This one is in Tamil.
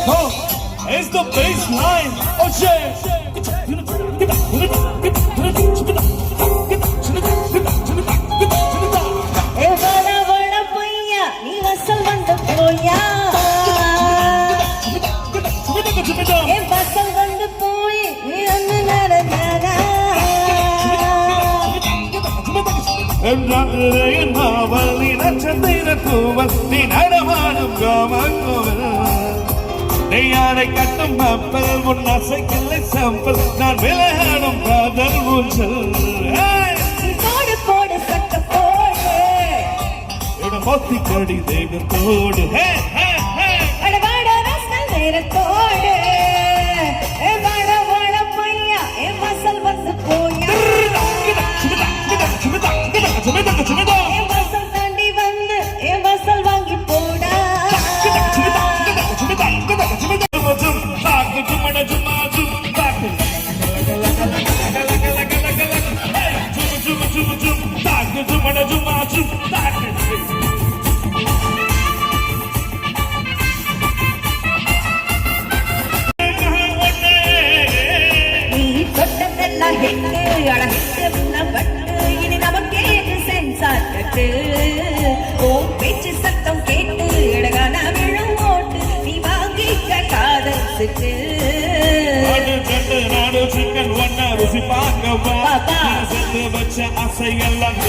It's the baseline. Oh shit. நெய்யாரை கட்டும் கப்பல் உன் அசைக்கல்லை சம்பல் நான் விளையாடும் காதல் ஊஞ்சல் போடு போடு சட்ட போடு மொத்தி கடி தேகத்தோடு அடவாட ரசல் நேரத்தோடு வாட வாட பையா என் வாசல் வந்து போயா என் வாசல் தாண்டி வந்து என் வாசல் வாங்கி போடா இனி நமக்கே சென்சார் கட்டு ஓ பேச்சு சத்தம் கேட்டு அழகான விழும் ஓட்டு நீ வாங்கிக்க காதல் சிட்டு நாடு சிக்கன் ஒன்னா ருசி பார்க்க வச்ச அசையெல்லாம்